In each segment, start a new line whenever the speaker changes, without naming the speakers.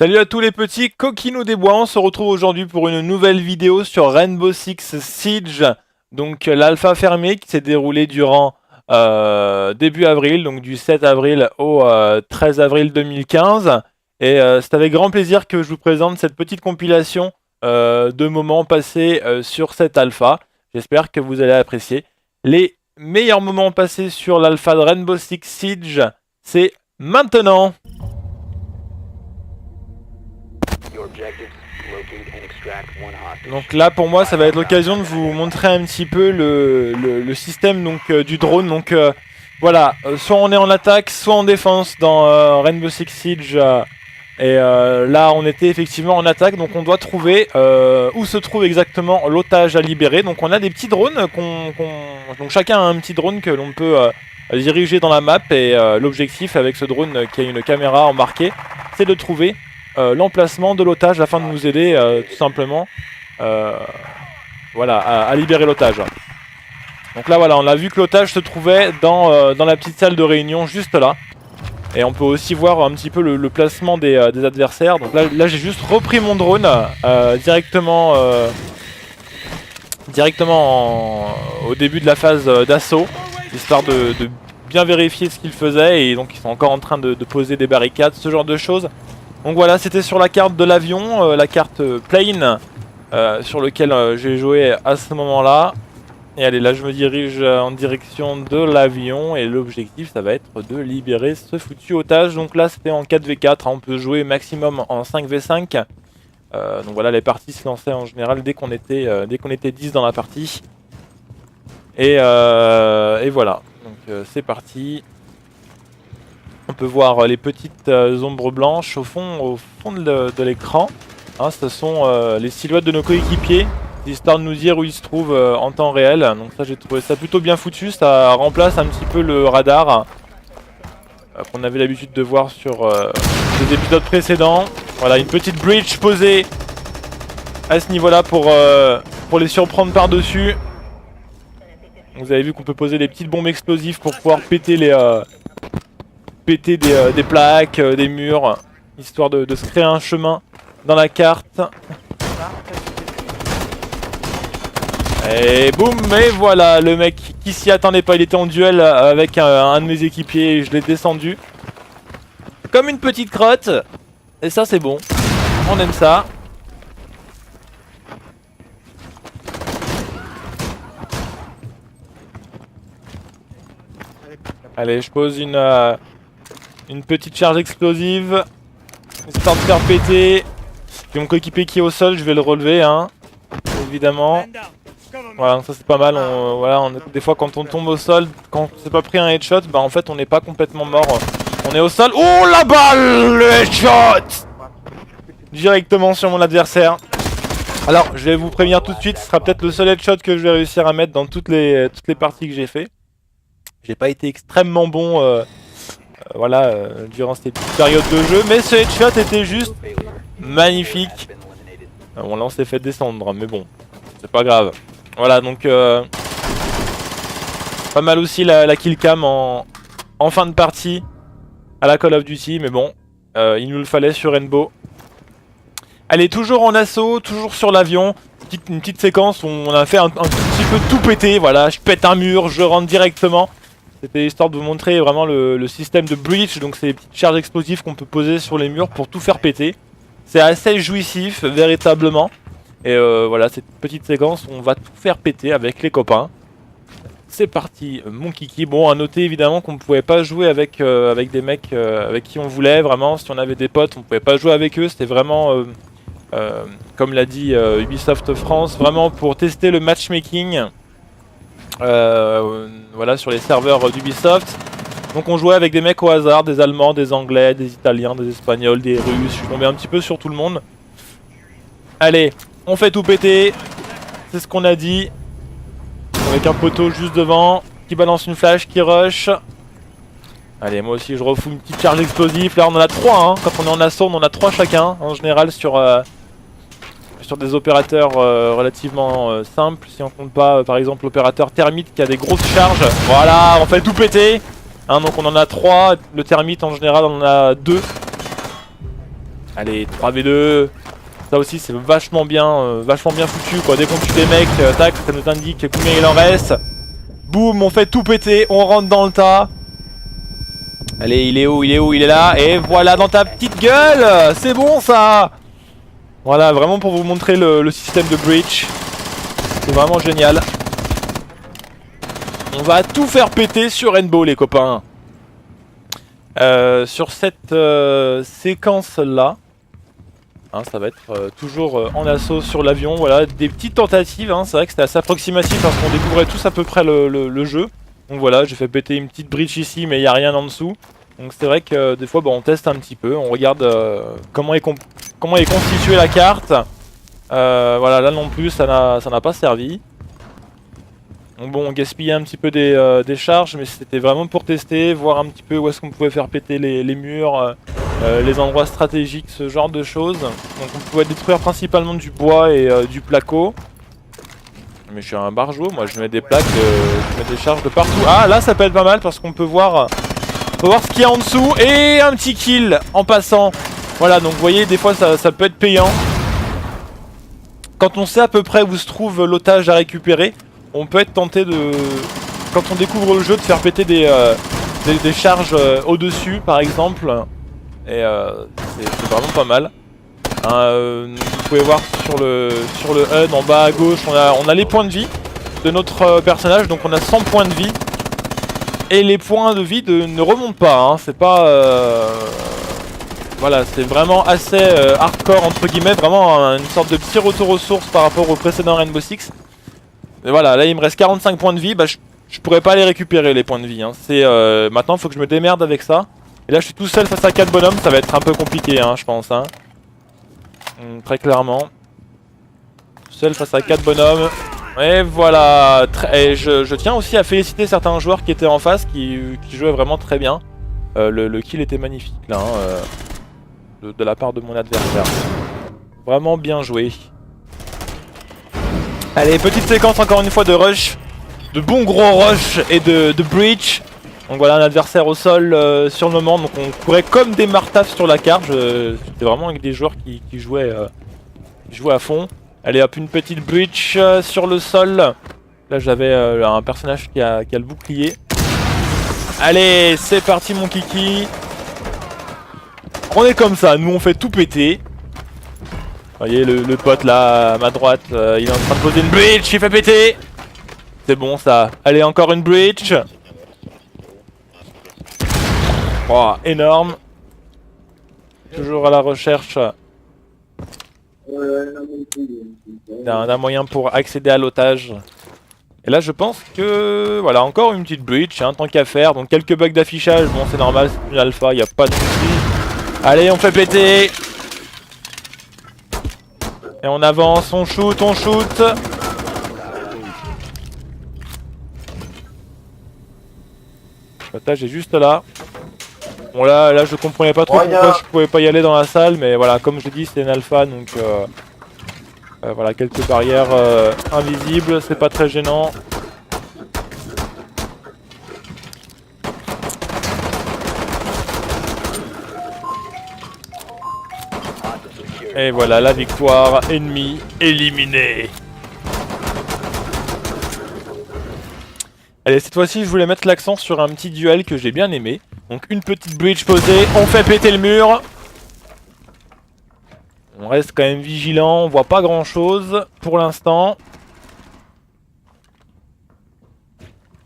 Salut à tous les petits coquinous des bois, on se retrouve aujourd'hui pour une nouvelle vidéo sur Rainbow Six Siege. Donc l'alpha fermée qui s'est déroulée durant début avril, donc du 7 avril au 13 avril 2015. Et c'est avec grand plaisir que je vous présente cette petite compilation de moments passés sur cette alpha. J'espère que vous allez apprécier. Les meilleurs moments passés sur l'alpha de Rainbow Six Siege, c'est maintenant. Donc là pour moi ça va être l'occasion de vous montrer un petit peu le système donc, du drone. Donc voilà, soit on est en attaque, soit en défense dans Rainbow Six Siege. Et là on était effectivement en attaque, donc on doit trouver où se trouve exactement l'otage à libérer. Donc on a des petits drones, donc chacun a un petit drone que l'on peut diriger dans la map. Et l'objectif avec ce drone qui a une caméra embarquée, c'est de trouver l'emplacement de l'otage afin de nous aider tout simplement voilà, à libérer l'otage. Donc là voilà, on a vu que l'otage se trouvait dans la petite salle de réunion juste là. Et on peut aussi voir un petit peu le placement des adversaires. Donc là j'ai juste repris mon drone directement au début de la phase d'assaut, histoire de bien vérifier ce qu'ils faisaient. Et donc ils sont encore en train de poser des barricades, ce genre de choses. Donc voilà, c'était sur la carte de l'avion, la carte plane, sur lequel j'ai joué à ce moment-là. Et allez, là je me dirige en direction de l'avion et l'objectif ça va être de libérer ce foutu otage. Donc là c'était en 4v4, hein, on peut jouer maximum en 5v5. Donc voilà, les parties se lançaient en général dès qu'on était 10 dans la partie. Et voilà, donc c'est parti. On peut voir les petites ombres blanches au fond de l'écran. Hein, ce sont les silhouettes de nos coéquipiers, histoire de nous dire où ils se trouvent en temps réel. Donc ça j'ai trouvé ça plutôt bien foutu, ça remplace un petit peu le radar qu'on avait l'habitude de voir sur les épisodes précédents. Voilà, une petite breach posée à ce niveau là pour les surprendre par dessus. Vous avez vu qu'on peut poser des petites bombes explosives pour pouvoir péter des plaques, des murs, histoire de se créer un chemin dans la carte. Et boum, et voilà, le mec qui s'y attendait pas, il était en duel avec un de mes équipiers et je l'ai descendu comme une petite crotte. Et ça c'est bon, on aime ça. Allez, je pose une petite charge explosive, histoire de faire péter. J'ai mon coéquipier qui est au sol, je vais le relever, hein, évidemment. Voilà, ça c'est pas mal. Des fois quand on tombe au sol, quand on s'est pas pris un headshot, bah en fait on n'est pas complètement mort. On est au sol. Oh la balle, le headshot directement sur mon adversaire. Alors je vais vous prévenir tout de suite, ce sera peut-être le seul headshot que je vais réussir à mettre dans toutes les parties que j'ai fait. J'ai pas été extrêmement bon voilà, durant cette petite période de jeu, mais ce headshot était juste magnifique. Bon là on s'est fait descendre, mais bon, c'est pas grave. Voilà, donc pas mal aussi la killcam en fin de partie à la Call of Duty, mais bon, il nous le fallait sur Rainbow. Allez, toujours en assaut, toujours sur l'avion. Une petite séquence où on a fait un petit peu tout péter. Voilà, je pète un mur, je rentre directement. C'était histoire de vous montrer vraiment le système de breach. Donc c'est des petites charges explosives qu'on peut poser sur les murs pour tout faire péter. C'est assez jouissif, véritablement. Et voilà, cette petite séquence où on va tout faire péter avec les copains. C'est parti, mon kiki. Bon, à noter évidemment qu'on ne pouvait pas jouer avec des mecs avec qui on voulait. Vraiment, si on avait des potes, on ne pouvait pas jouer avec eux. C'était vraiment, comme l'a dit Ubisoft France, vraiment pour tester le matchmaking. Voilà, sur les serveurs d'Ubisoft. Donc on jouait avec des mecs au hasard, des Allemands, des Anglais, des Italiens, des Espagnols, des Russes. Je suis tombé un petit peu sur tout le monde. Allez, on fait tout péter. C'est ce qu'on a dit. Avec un poteau juste devant, qui balance une flash, qui rush. Allez, moi aussi je refous une petite charge explosive. Là on en a 3, hein. Quand on est en assaut on en a 3 chacun. En général sur des opérateurs relativement simples. Si on compte pas par exemple l'opérateur thermite qui a des grosses charges. Voilà, on fait tout péter. Hein, donc on en a 3, le thermite en général on en a 2. Allez, 3v2. Ça aussi c'est vachement bien foutu quoi. Dès qu'on tue des mecs, tac, ça nous indique combien il en reste. Boum, on fait tout péter, on rentre dans le tas. Allez, il est où? Il est là. Et voilà, dans ta petite gueule. C'est bon ça. Voilà, vraiment pour vous montrer le système de breach. C'est vraiment génial. On va tout faire péter sur Rainbow les copains. Sur cette séquence là, hein, ça va être toujours en assaut sur l'avion. Voilà, des petites tentatives, hein. C'est vrai que c'était assez approximatif parce qu'on découvrait tous à peu près le jeu. Donc voilà, j'ai fait péter une petite breach ici mais il n'y a rien en dessous. Donc c'est vrai que des fois on teste un petit peu, on regarde comment est constituée la carte. Voilà, là non plus ça n'a pas servi. Donc bon, on gaspillait un petit peu des charges, mais c'était vraiment pour tester, voir un petit peu où est-ce qu'on pouvait faire péter les murs, les endroits stratégiques, ce genre de choses. Donc on pouvait détruire principalement du bois et du placo. Mais je suis un barjot, moi je mets des plaques, je mets des charges de partout. Ah là ça peut être pas mal parce qu'on peut voir ce qu'il y a en dessous. Et un petit kill en passant. Voilà, donc vous voyez des fois ça peut être payant. Quand on sait à peu près où se trouve l'otage à récupérer, on peut être tenté de, quand on découvre le jeu, de faire péter des charges au-dessus par exemple. Et c'est vraiment pas mal. Vous pouvez voir sur le HUD en bas à gauche, on a les points de vie de notre personnage, donc on a 100 points de vie. Et les points de vie ne remontent pas, hein. C'est pas... Voilà, c'est vraiment assez hardcore entre guillemets, vraiment une sorte de petit retour aux sources par rapport au précédent Rainbow Six. Et voilà, là il me reste 45 points de vie, bah je pourrais pas les récupérer les points de vie, hein. Maintenant il faut que je me démerde avec ça. Et là je suis tout seul face à 4 bonhommes, ça va être un peu compliqué hein, je pense hein. Très clairement. Seul face à 4 bonhommes. Et voilà. Et je tiens aussi à féliciter certains joueurs qui étaient en face, qui jouaient vraiment très bien. Le kill était magnifique là, hein, de la part de mon adversaire. Vraiment bien joué. Allez, petite séquence encore une fois de rush. De bons gros rush et de breach. Donc voilà un adversaire au sol sur le moment. Donc on courait comme des martafs sur la carte. C'était vraiment avec des joueurs qui jouaient à fond. Allez hop, une petite breach sur le sol. Là j'avais un personnage qui a le bouclier. Allez, c'est parti mon kiki. On est comme ça, nous on fait tout péter. Vous voyez le pote là à ma droite, il est en train de poser une breach, il fait péter. C'est bon ça. Allez, encore une breach. Oh, énorme. Toujours à la recherche d'un moyen pour accéder à l'otage. Et là je pense que voilà, encore une petite breach, hein, tant qu'à faire. Donc quelques bugs d'affichage, bon c'est normal, c'est une alpha, y a pas de soucis. Allez, on fait péter. Et on avance, on shoot, on shoot. L'otage est juste là. Bon là je comprenais pas trop pourquoi je pouvais pas y aller dans la salle, mais voilà, comme je dis c'est une alpha, donc voilà, quelques barrières invisibles, c'est pas très gênant. Et voilà la victoire, ennemi éliminé. Allez, cette fois-ci je voulais mettre l'accent sur un petit duel que j'ai bien aimé. Donc une petite breach posée, on fait péter le mur. On reste quand même vigilant, on voit pas grand chose pour l'instant.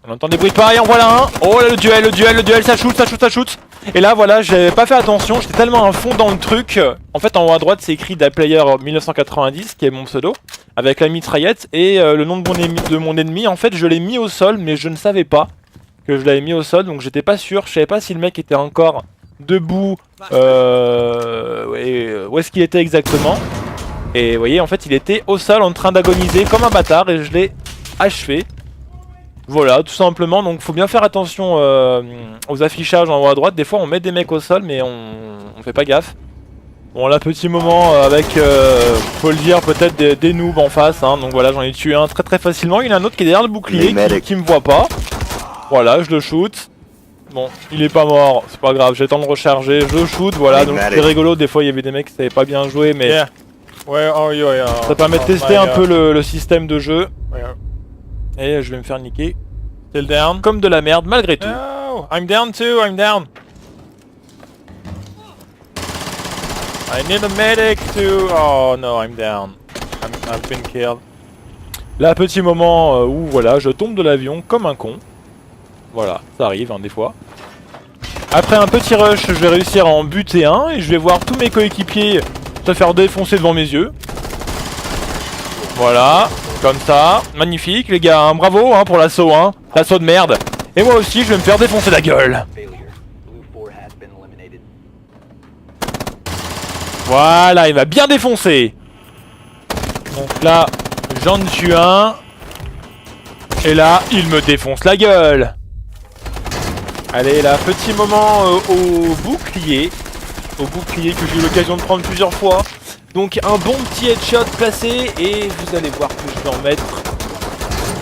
On entend des bruits de pareil, en voilà un. Oh là, le duel, ça shoot, ça shoot, ça shoot. Et là voilà, j'avais pas fait attention, j'étais tellement à fond dans le truc. En fait en haut à droite c'est écrit DaPlayer 1990 qui est mon pseudo, avec la mitraillette et le nom de mon ennemi. En fait je l'ai mis au sol mais je ne savais pas que je l'avais mis au sol, donc j'étais pas sûr, je savais pas si le mec était encore debout, où est-ce qu'il était exactement. Et vous voyez en fait il était au sol en train d'agoniser comme un bâtard et je l'ai achevé. Voilà, tout simplement, donc faut bien faire attention aux affichages en haut à droite. Des fois on met des mecs au sol mais on fait pas gaffe. Bon là petit moment avec, faut le dire, peut-être des noobs en face hein. Donc voilà, j'en ai tué un très facilement. Il y en a un autre qui est derrière le bouclier qui me voit pas. Voilà, je le shoot. Bon, il est pas mort, c'est pas grave, j'ai le temps de recharger, je shoot, voilà, donc c'est rigolo, des fois il y avait des mecs qui savaient pas bien jouer, mais
Yeah. Where are you?
ça permet de tester un peu le système de jeu,
Where?
et je vais me faire niquer
Still down?
comme de la merde malgré tout.
No, I'm down too, I'm down. I need a medic too. Oh no, I'm down. I've been killed.
Là, petit moment où voilà, je tombe de l'avion comme un con. Voilà, ça arrive hein, des fois. Après un petit rush, je vais réussir à en buter un et je vais voir tous mes coéquipiers se faire défoncer devant mes yeux. Voilà, comme ça. Magnifique les gars, hein, bravo hein, pour l'assaut, hein. L'assaut de merde. Et moi aussi, je vais me faire défoncer la gueule. Voilà, il m'a bien défoncé. Donc là, j'en tue un. Et là, il me défonce la gueule. Allez, là, petit moment au bouclier. Au bouclier que j'ai eu l'occasion de prendre plusieurs fois. Donc un bon petit headshot placé. Et vous allez voir que je vais en mettre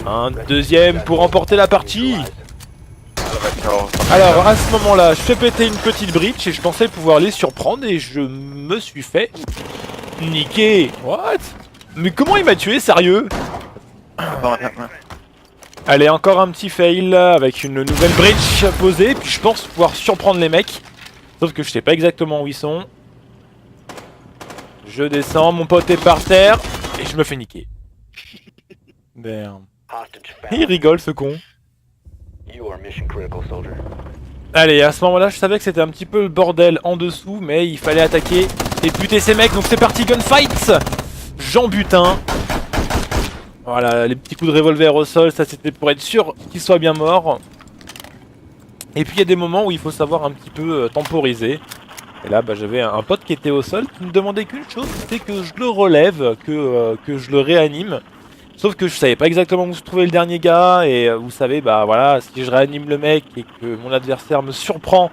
un deuxième pour remporter la partie. Alors à ce moment-là, je fais péter une petite breach et je pensais pouvoir les surprendre et je me suis fait niquer. What? Mais comment il m'a tué, sérieux? Allez, encore un petit fail avec une nouvelle breach posée, puis je pense pouvoir surprendre les mecs. Sauf que je sais pas exactement où ils sont. Je descends, mon pote est par terre et je me fais niquer. Merde. Il rigole ce con. Allez, à ce moment-là, je savais que c'était un petit peu le bordel en dessous, mais il fallait attaquer et buter ces mecs. Donc c'est parti, gunfight. J'en bute un. Voilà, les petits coups de revolver au sol, ça c'était pour être sûr qu'il soit bien mort. Et puis il y a des moments où il faut savoir un petit peu temporiser. Et là, bah, j'avais un pote qui était au sol qui me demandait qu'une chose, c'était que je le relève, que je le réanime. Sauf que je savais pas exactement où se trouvait le dernier gars, et vous savez, bah voilà, si je réanime le mec et que mon adversaire me surprend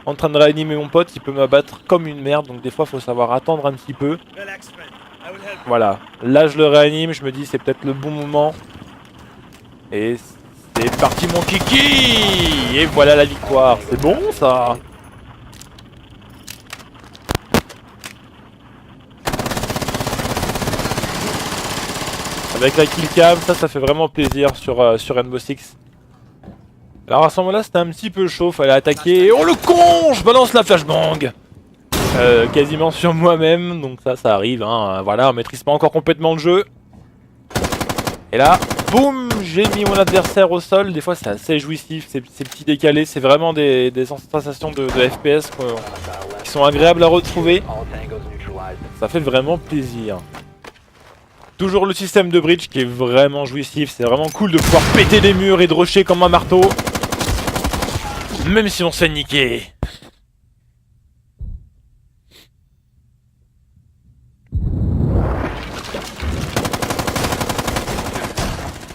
en train de réanimer mon pote, il peut m'abattre comme une merde, donc des fois faut savoir attendre un petit peu. Voilà, là je le réanime, je me dis c'est peut-être le bon moment. Et c'est parti mon kiki. Et voilà la victoire, c'est bon ça. Avec la killcam, ça fait vraiment plaisir sur Rainbow Six. Alors à ce moment-là, c'était un petit peu chaud, fallait attaquer. Oh le con, je balance la flashbang quasiment sur moi-même, donc ça arrive, hein. Voilà, on maîtrise pas encore complètement le jeu. Et là, boum, j'ai mis mon adversaire au sol. Des fois, c'est assez jouissif, ces petits décalés, c'est vraiment des sensations de FPS qui sont agréables à retrouver. Ça fait vraiment plaisir. Toujours le système de bridge qui est vraiment jouissif, c'est vraiment cool de pouvoir péter des murs et de rusher comme un marteau. Même si on se fait niquer.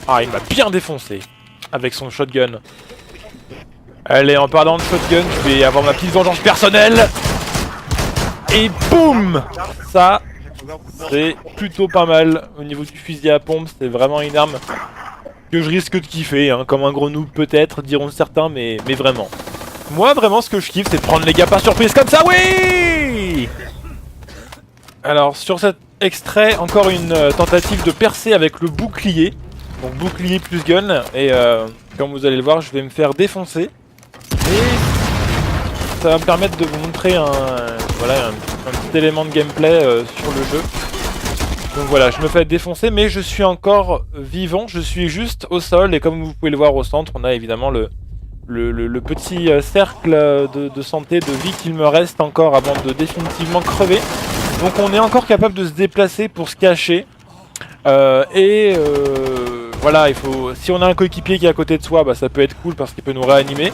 Ah, il m'a bien défoncé avec son shotgun. Allez, en parlant de shotgun, je vais avoir ma petite vengeance personnelle. Et boum! Ça... c'est plutôt pas mal au niveau du fusil à pompe, c'est vraiment une arme que je risque de kiffer, hein, comme un gros noob peut-être, diront certains, mais vraiment. Moi vraiment ce que je kiffe c'est de prendre les gars par surprise comme ça, oui! Alors sur cet extrait, encore une tentative de percer avec le bouclier. Donc bouclier plus gun, et comme vous allez le voir je vais me faire défoncer. Et ça va me permettre de vous montrer un petit élément de gameplay sur le jeu. Donc voilà, je me fais défoncer, mais je suis encore vivant, je suis juste au sol, et comme vous pouvez le voir au centre, on a évidemment le petit cercle de santé, de vie qu'il me reste encore avant de définitivement crever. Donc on est encore capable de se déplacer pour se cacher. Voilà, si on a un coéquipier qui est à côté de soi, bah, ça peut être cool parce qu'il peut nous réanimer.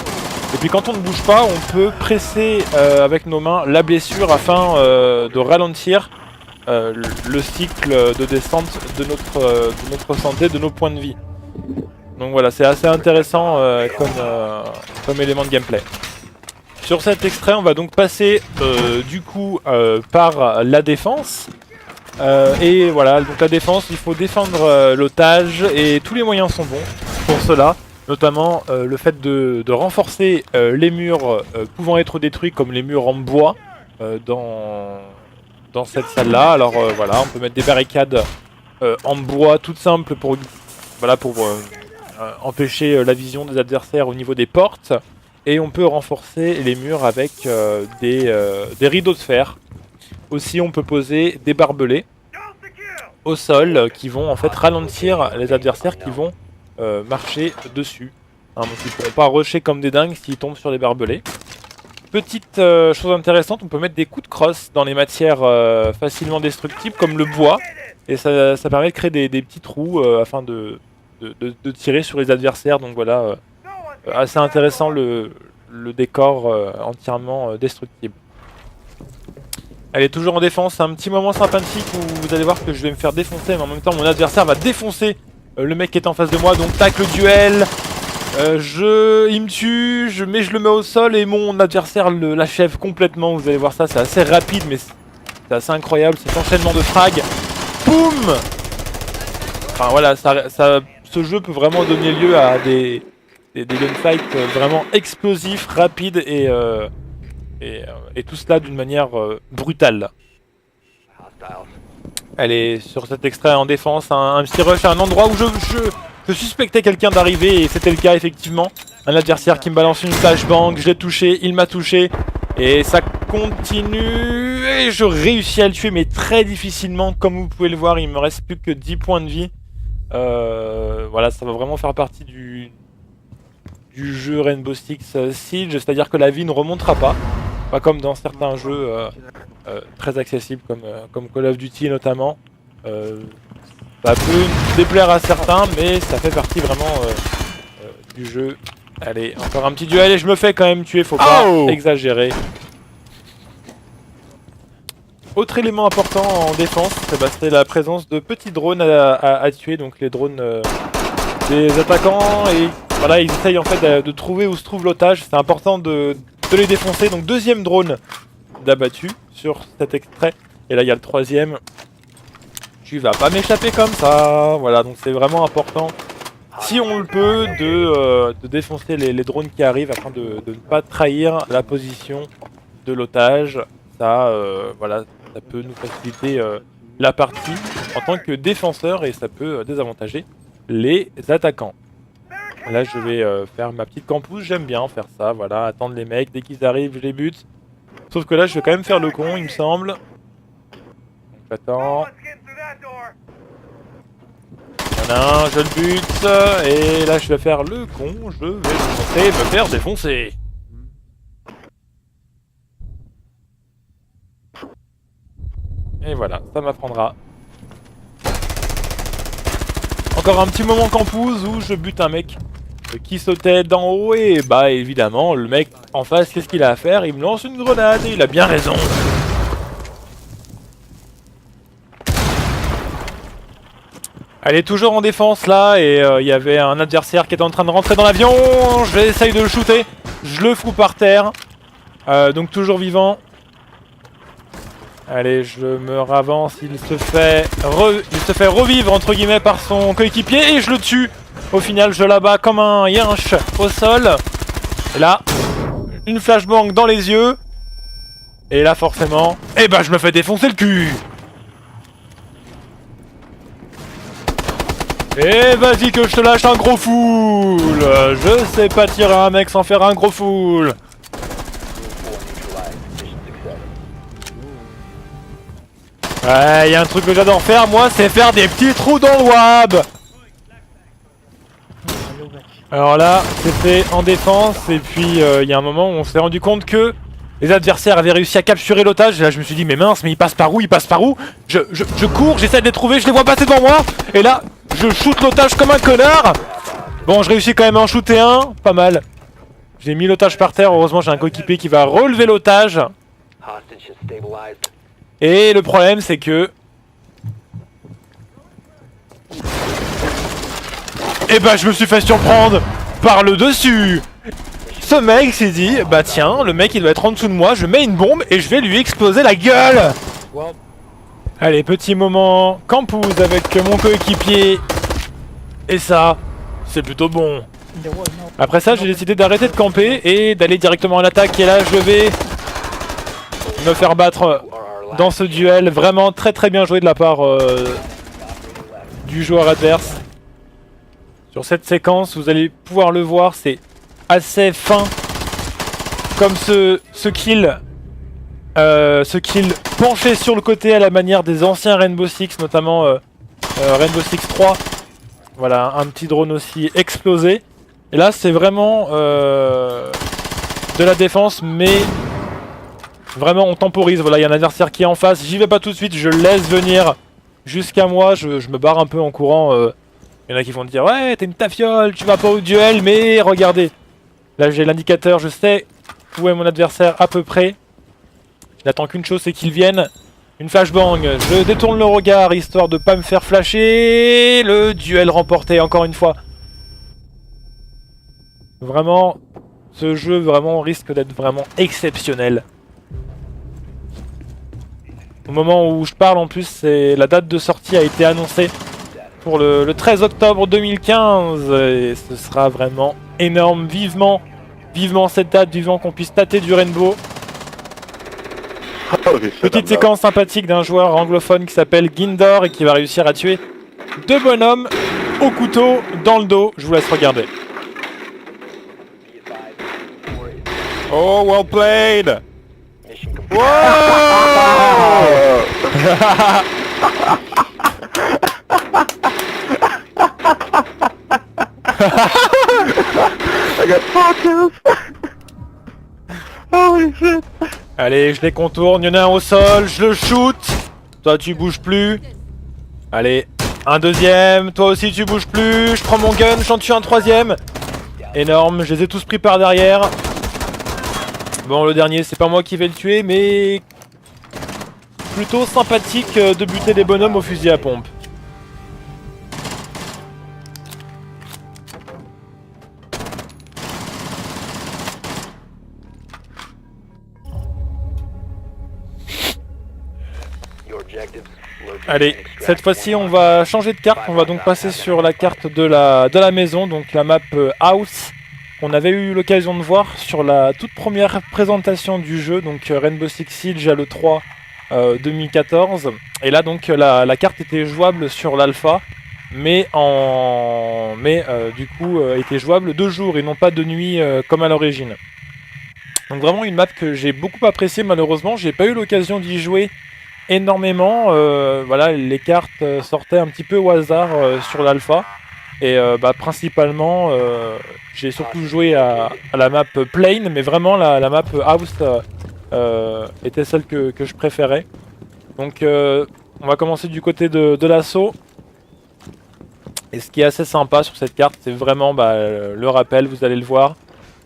Et puis quand on ne bouge pas, on peut presser avec nos mains la blessure afin de ralentir le cycle de descente de notre santé, de nos points de vie. Donc voilà, c'est assez intéressant comme élément de gameplay. Sur cet extrait, on va donc passer du coup par la défense. Et voilà, donc la défense, il faut défendre l'otage et tous les moyens sont bons pour cela. Notamment le fait de renforcer les murs pouvant être détruits comme les murs en bois dans cette salle-là. Alors voilà, on peut mettre des barricades en bois toutes simples pour, voilà, pour empêcher la vision des adversaires au niveau des portes. Et on peut renforcer les murs avec des rideaux de fer. Aussi on peut poser des barbelés au sol qui vont en fait ralentir les adversaires qui vont marcher dessus. Hein, donc ils ne pourront pas rusher comme des dingues s'ils tombent sur les barbelés. Petite chose intéressante, on peut mettre des coups de crosse dans les matières facilement destructibles comme le bois. Et ça permet de créer des petits trous afin de tirer sur les adversaires. Donc voilà, assez intéressant le décor entièrement destructible. Elle est toujours en défense, un petit moment sympathique où vous allez voir que je vais me faire défoncer, mais en même temps mon adversaire va défoncer le mec qui est en face de moi, donc tac, le duel, il me tue, mais je le mets au sol et mon adversaire l'achève complètement, vous allez voir ça, c'est assez rapide mais c'est assez incroyable, cet enchaînement de frags, boum. Enfin voilà, ce jeu peut vraiment donner lieu à des gunfights vraiment explosifs, rapides et tout cela d'une manière brutale. Elle est sur cet extrait en défense, un petit rush à un endroit où je suspectais quelqu'un d'arriver et c'était le cas effectivement. Un adversaire qui me balance une flashbang, je l'ai touché, il m'a touché et ça continue et je réussis à le tuer mais très difficilement. Comme vous pouvez le voir, il me reste plus que 10 points de vie. Voilà, ça va vraiment faire partie du jeu Rainbow Six Siege, c'est-à-dire que la vie ne remontera pas. Pas comme dans certains jeux très accessibles comme Call of Duty notamment. Ça peut déplaire à certains mais ça fait partie vraiment du jeu. Allez, encore un petit duel et je me fais quand même tuer, faut pas exagérer. Autre élément important en défense, c'est la présence de petits drones à tuer, donc les drones des attaquants, et voilà, ils essayent en fait de trouver où se trouve l'otage, c'est important de les défoncer. Donc deuxième drone d'abattu sur cet extrait, et là il y a le troisième. Tu vas pas m'échapper comme ça, voilà, donc c'est vraiment important, si on le peut, de défoncer les drones qui arrivent afin de ne pas trahir la position de l'otage. Ça, voilà, ça peut nous faciliter la partie en tant que défenseur et ça peut désavantager les attaquants. Là je vais faire ma petite campousse, j'aime bien faire ça, voilà, attendre les mecs, dès qu'ils arrivent je les bute. Sauf que là je vais quand même faire le con il me semble. Donc attends. Il y en a un, je le bute, et là je vais faire le con, je vais me faire défoncer. Et voilà, ça m'apprendra. Encore un petit moment campouze où je bute un mec qui sautait d'en haut et bah évidemment le mec en face, qu'est-ce qu'il a à faire? Il me lance une grenade et il a bien raison. Elle est toujours en défense là et il y avait un adversaire qui était en train de rentrer dans l'avion. J'essaye de le shooter, je le fous par terre. Donc toujours vivant. Allez, je me ravance, il se fait revivre entre guillemets par son coéquipier et je le tue. Au final, je l'abats comme un yinche au sol. Et là, une flashbang dans les yeux. Et là, forcément, eh ben, je me fais défoncer le cul. Et vas-y que je te lâche un gros full. Je sais pas tirer un mec sans faire un gros full. Ouais, y a un truc que j'adore faire, moi, c'est faire des petits trous dans le wab. Alors là, c'était en défense, et puis il y a un moment où on s'est rendu compte que les adversaires avaient réussi à capturer l'otage. Et là, je me suis dit, mais mince, mais il passe par où? Il passe par où? Je cours, j'essaie de les trouver, je les vois passer devant moi. Et là, je shoot l'otage comme un connard. Bon, je réussis quand même à en shooter un, pas mal. J'ai mis l'otage par terre, heureusement j'ai un coéquipier qui va relever l'otage. Et le problème c'est que... Eh bah je me suis fait surprendre par le dessus. Ce mec s'est dit, bah tiens, le mec il doit être en dessous de moi, je mets une bombe et je vais lui exploser la gueule. Allez, petit moment campouze avec mon coéquipier. Et ça, c'est plutôt bon. Après ça, j'ai décidé d'arrêter de camper et d'aller directement en attaque. Et là, je vais me faire battre dans ce duel. Vraiment très très bien joué de la part du joueur adverse. Sur cette séquence, vous allez pouvoir le voir, c'est assez fin. Comme ce kill penché sur le côté à la manière des anciens Rainbow Six, notamment Rainbow Six 3. Voilà, un petit drone aussi explosé. Et là, c'est vraiment de la défense, mais vraiment on temporise. Voilà, il y a un adversaire qui est en face. J'y vais pas tout de suite, je laisse venir jusqu'à moi. Je me barre un peu en courant. Il y en a qui vont me dire ouais, t'es une tafiole, tu vas pas au duel, mais regardez. Là, j'ai l'indicateur, je sais où est mon adversaire à peu près. Je n'attends qu'une chose, c'est qu'il vienne. Une flashbang, je détourne le regard histoire de pas me faire flasher. Le duel remporté encore une fois. Vraiment, ce jeu vraiment risque d'être vraiment exceptionnel. Au moment où je parle en plus, la date de sortie a été annoncée pour le 13 octobre 2015. Et ce sera vraiment énorme, vivement cette date, vivement qu'on puisse tâter du Rainbow. Petite séquence sympathique d'un joueur anglophone qui s'appelle Gindor et qui va réussir à tuer 2 bonhommes au couteau dans le dos. Je vous laisse regarder.
Oh, well played! Whoa!
I got 4 kills. Holy shit.
Allez, je les contourne, il y en a un au sol, je le shoot. Toi tu bouges plus. Allez, un deuxième, toi aussi tu bouges plus. Je prends mon gun, j'en tue un troisième. Énorme, je les ai tous pris par derrière. Bon, le dernier, c'est pas moi qui vais le tuer, mais plutôt sympathique de buter des bonhommes au fusil à pompe. Allez, cette fois-ci on va changer de carte, on va donc passer sur la carte de la maison, donc la map House. On avait eu l'occasion de voir sur la toute première présentation du jeu, donc Rainbow Six Siege à l'E3 2014. Et là donc la carte était jouable sur l'alpha, mais du coup était jouable de jour et non pas de nuit comme à l'origine. Donc vraiment une map que j'ai beaucoup appréciée. Malheureusement j'ai pas eu l'occasion d'y jouer énormément. Voilà, les cartes sortaient un petit peu au hasard sur l'alpha. Et principalement j'ai surtout joué à la map Plain, mais vraiment la map House était celle que je préférais. Donc on va commencer du côté de l'assaut. Et ce qui est assez sympa sur cette carte, c'est vraiment le rappel, vous allez le voir.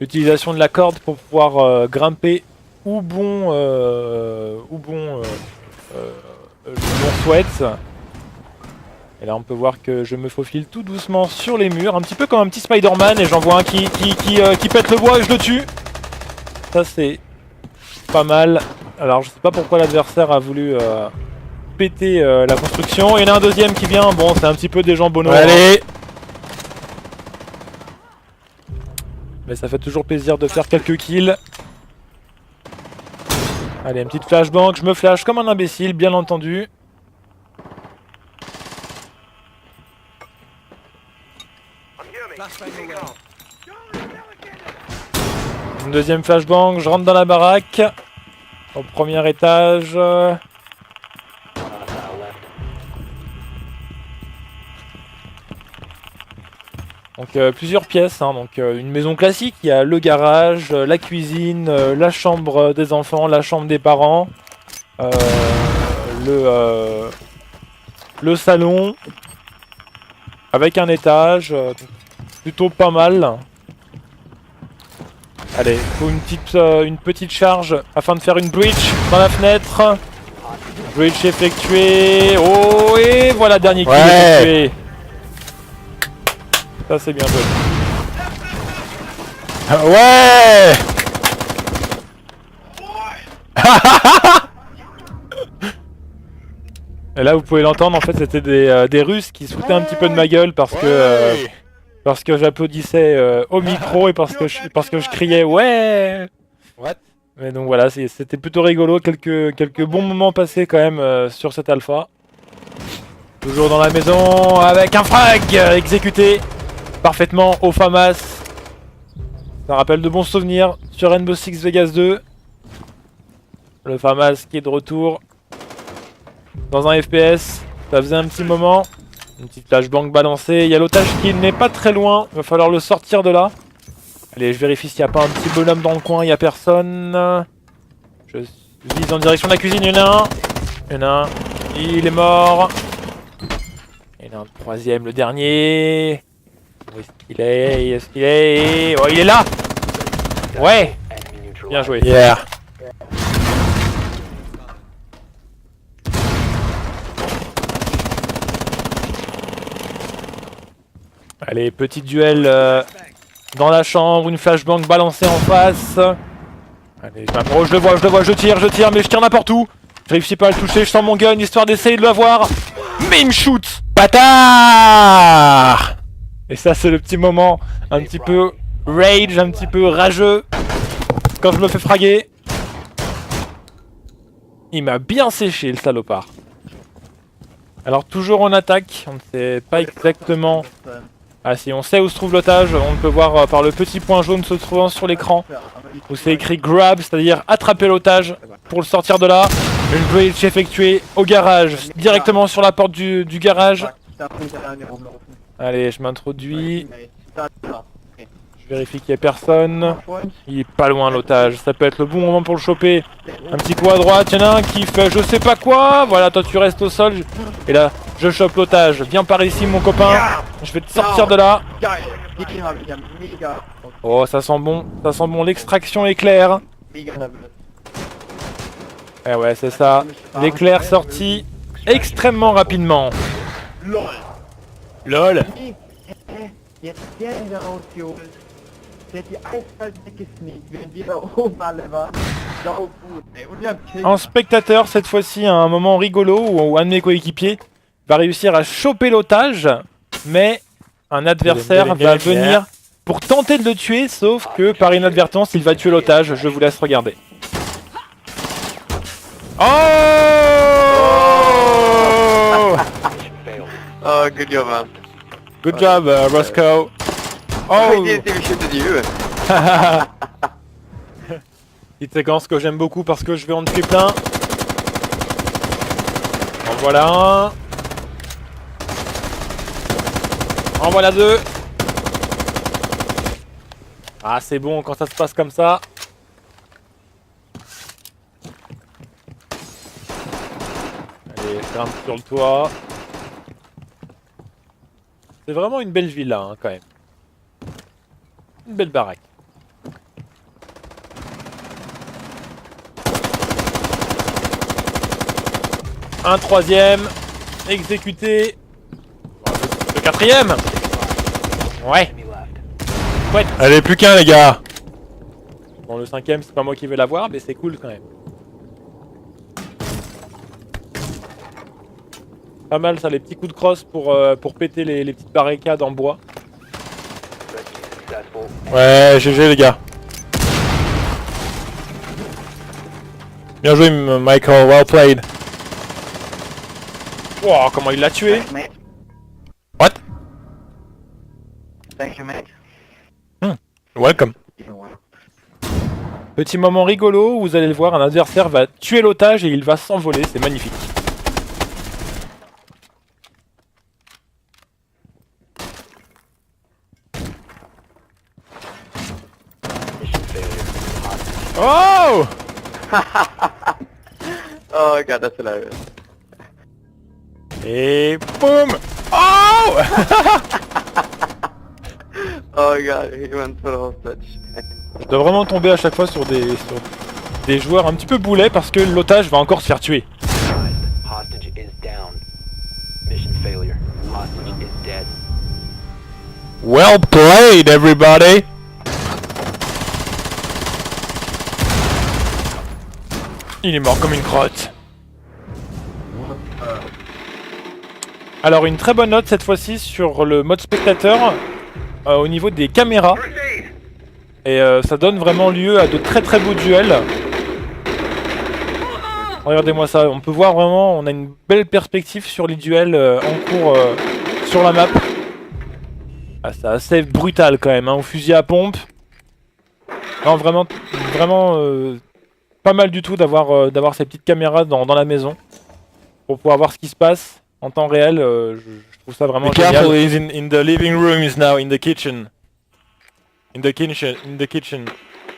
L'utilisation de la corde pour pouvoir grimper où bon l'on souhaite. Et là on peut voir que je me faufile tout doucement sur les murs, un petit peu comme un petit Spider-Man, et j'en vois un qui pète le bois et je le tue. Ça c'est pas mal. Alors je sais pas pourquoi l'adversaire a voulu péter la construction. Il y en a un deuxième qui vient, bon c'est un petit peu des gens bono.
Allez!
Mais ça fait toujours plaisir de faire quelques kills. Allez, une petite flashbang, je me flash comme un imbécile, bien entendu. Une deuxième flashbang, je rentre dans la baraque. Au premier étage. Donc plusieurs pièces, hein. Donc une maison classique, il y a le garage, la cuisine, la chambre des enfants, la chambre des parents, le salon, avec un étage, plutôt pas mal. Allez, il faut une petite charge afin de faire une breach dans la fenêtre. Breach effectué. Oh, et voilà, dernier kill effectué. Ça c'est bien joué.
Ouais!
Et là vous pouvez l'entendre, en fait c'était des Russes qui se foutaient un petit peu de ma gueule parce que parce que j'applaudissais au micro et parce que je criais ouais.
What?
Mais donc voilà, c'était plutôt rigolo, quelques bons moments passés quand même sur cette alpha. Toujours dans la maison avec un frag exécuté parfaitement au FAMAS. Ça rappelle de bons souvenirs sur Rainbow Six Vegas 2. Le FAMAS qui est de retour dans un FPS. Ça faisait un petit moment. Une petite flashbang balancée. Il y a l'otage qui n'est pas très loin. Il va falloir le sortir de là. Allez, je vérifie s'il n'y a pas un petit bonhomme dans le coin. Il n'y a personne. Je vise en direction de la cuisine. Il y en a un. Il y en a un. Il est mort. Il y en a un troisième, le dernier. Où est-ce qu'il est? Où est-ce qu'il est? Oh, il est là! Ouais! Bien joué.
Yeah.
Allez, petit duel dans la chambre, une flashbang balancée en face. Allez, je m'approche, je le vois, je tire, mais je tire n'importe où. Je réussis pas à le toucher, je sors mon gun histoire d'essayer de l'avoir. Mais il me shoot!
Bâtard!
Et ça, c'est le petit moment un petit peu rage, un petit peu rageux. Quand je me fais fraguer. Il m'a bien séché, le salopard. Alors, toujours en attaque, on ne sait pas exactement. Ah si, on sait où se trouve l'otage, on peut voir par le petit point jaune se trouvant sur l'écran où c'est écrit grab, c'est-à-dire attraper l'otage pour le sortir de là. Une breach effectuée au garage, directement sur la porte du garage. Allez, je m'introduis, je vérifie qu'il n'y ait personne. Il est pas loin l'otage, ça peut être le bon moment pour le choper. Un petit coup à droite, il y en a un qui fait je sais pas quoi. Voilà, toi tu restes au sol. Et là, je chope l'otage. Viens par ici mon copain. Je vais te sortir de là. Oh, ça sent bon, l'extraction éclair. Eh ouais, c'est ça. L'éclair sorti extrêmement rapidement.
LOL.
Jetzt der in der Ausführung, der hat die eiskalt weggesneakt, während wir da oben alle waren. Sau gut, ey. Und wir haben Kill.
En spectateur, cette fois-ci, un moment rigolo où un de mes coéquipiers va réussir à choper l'otage, mais un adversaire va venir pour tenter de le tuer, sauf que par inadvertance, il va tuer l'otage. Je vous laisse regarder.
Oh!
Oh, good job, man.
Good job, Roscoe.
Oh,
Oh!
he didn't even shoot at you.
Petite séquence que j'aime beaucoup parce que je vais en tuer plein. En voilà un. En voilà deux. Ah, c'est bon quand ça se passe comme ça. Allez, grimpe sur le toit. C'est vraiment une belle villa, hein, quand même. Une belle baraque. Un troisième. Exécuté. Le quatrième. Ouais. Ouais.
Allez, plus qu'un, les gars.
Bon, le cinquième, c'est pas moi qui vais l'avoir, mais c'est cool quand même. Pas mal ça, les petits coups de crosse pour péter les petites barricades en bois.
Ouais, GG, les gars. Bien joué, Michael. Well played.
Wow, comment il l'a tué!
Thanks, mate.
What?
Thank you, mate.
Welcome.
Even well.
Petit moment rigolo où vous allez le voir, un adversaire va tuer l'otage et il va s'envoler, c'est magnifique.
Oh!
Oh god, that's hilarious.
Et boum! Oh!
Oh god, he went for the hostage.
Je dois vraiment tomber à chaque fois sur des joueurs un petit peu boulets parce que l'otage va encore se faire tuer.
Hostage is down. Mission failure. Hostage is dead.
Well played, everybody!
Il est mort comme une crotte. Alors une très bonne note cette fois-ci sur le mode spectateur. au niveau des caméras. Et ça donne vraiment lieu à de très très beaux duels. Regardez-moi ça, on peut voir vraiment, on a une belle perspective sur les duels en cours sur la map. Ah, c'est assez brutal quand même, hein, au fusil à pompe. Non, vraiment pas mal du tout d'avoir ces petites caméras dans la maison. Pour pouvoir voir ce qui se passe en temps réel, je trouve ça vraiment
Be
génial.
careful, he's in the living room, he's now in the kitchen. In the kitchen.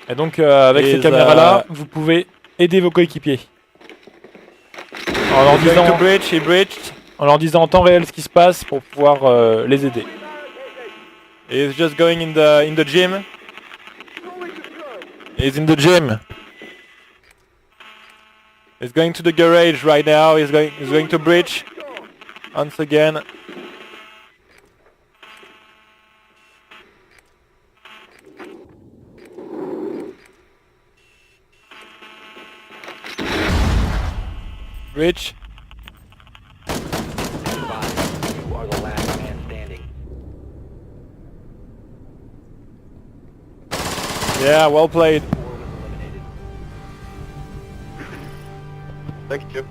Et donc avec ces caméras-là, vous pouvez aider vos coéquipiers. En leur disant en temps réel ce qui se passe pour pouvoir les aider.
He's just going in the gym. He's in the gym. He's going to the garage right now. He's going to bridge once again. Bridge.
You are the last man standing.
Yeah, well played.
4 was eliminated.
Thank you.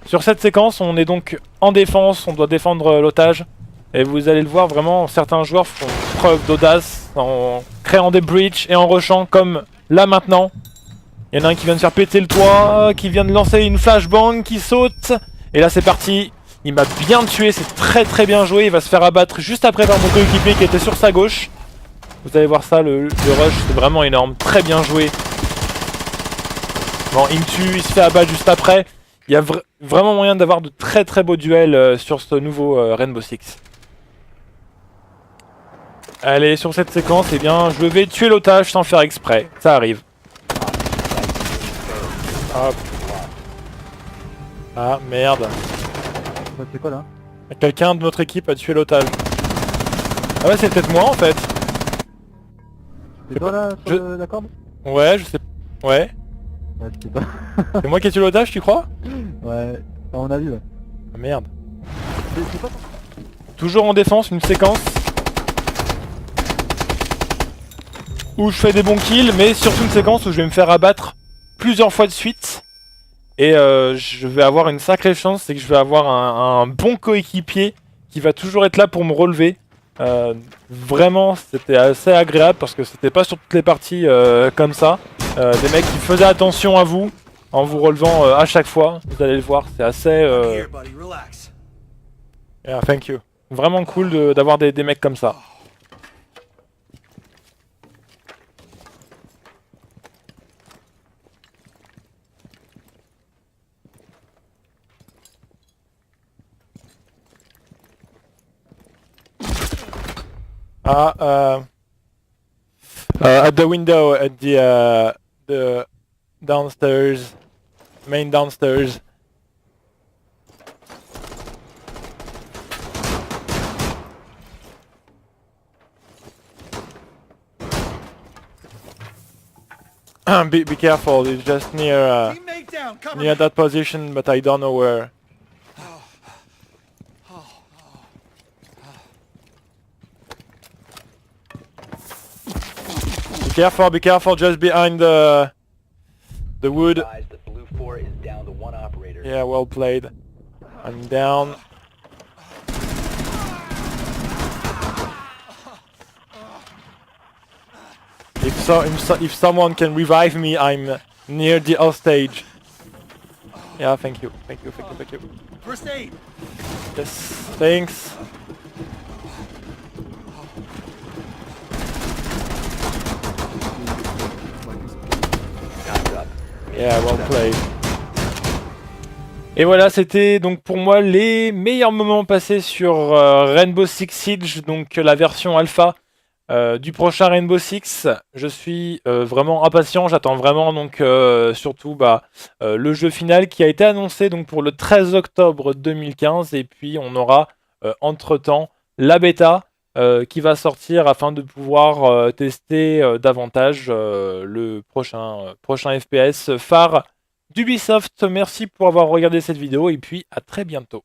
Sur cette séquence, on est donc en défense, on doit défendre l'otage. Et vous allez le voir, vraiment, certains joueurs font preuve d'audace en créant des breaches et en rushant comme là maintenant. Il y en a un qui vient de faire péter le toit, qui vient de lancer une flashbang, qui saute. Et là c'est parti, il m'a bien tué, c'est très très bien joué. Il va se faire abattre juste après par mon coéquipier qui était sur sa gauche. Vous allez voir ça, le rush c'est vraiment énorme, très bien joué. Bon, il me tue, il se fait abattre juste après. Il y a vraiment moyen d'avoir de très très beaux duels sur ce nouveau Rainbow Six. Allez, sur cette séquence, eh bien, je vais tuer l'otage sans faire exprès. Ça arrive.
Hop. Ah merde.
C'est quoi là?
Quelqu'un de notre équipe a tué l'otage. Ah ouais, c'est peut-être moi en fait.
C'est toi là
Je-
sur la corde?
Ouais, je sais. Ouais.
Ouais, c'est toi.
C'est moi qui ai tué l'otage, tu crois?
Ouais, à mon avis, ouais.
Ah merde.
C'est pas toi?
Toujours en défense, une séquence où je fais des bons kills, mais surtout une séquence où je vais me faire abattre plusieurs fois de suite. Et je vais avoir une sacrée chance, c'est que je vais avoir un bon coéquipier qui va toujours être là pour me relever. Vraiment, c'était assez agréable parce que c'était pas sur toutes les parties comme ça. Des mecs qui faisaient attention à vous en vous relevant à chaque fois. Vous allez le voir, c'est assez
Yeah, thank you.
vraiment cool d'avoir des mecs comme ça.
At the window at the downstairs, main downstairs. Be careful, it's just near near that position, but I don't know where. Be careful, just behind the wood.
Advise that Blue 4 is down to 1 operator.
Yeah, well played. I'm down. If someone can revive me, I'm near the hostage. Yeah, thank you.
First aid.
Yes, thanks.
Time's up.
Yeah, well played.
Et voilà, c'était donc pour moi les meilleurs moments passés sur Rainbow Six Siege, donc la version alpha du prochain Rainbow Six. Je suis vraiment impatient, j'attends vraiment donc surtout le jeu final qui a été annoncé donc pour le 13 octobre 2015 et puis on aura entre-temps la bêta qui va sortir afin de pouvoir tester davantage le prochain FPS phare d'Ubisoft. Merci pour avoir regardé cette vidéo et puis à très bientôt.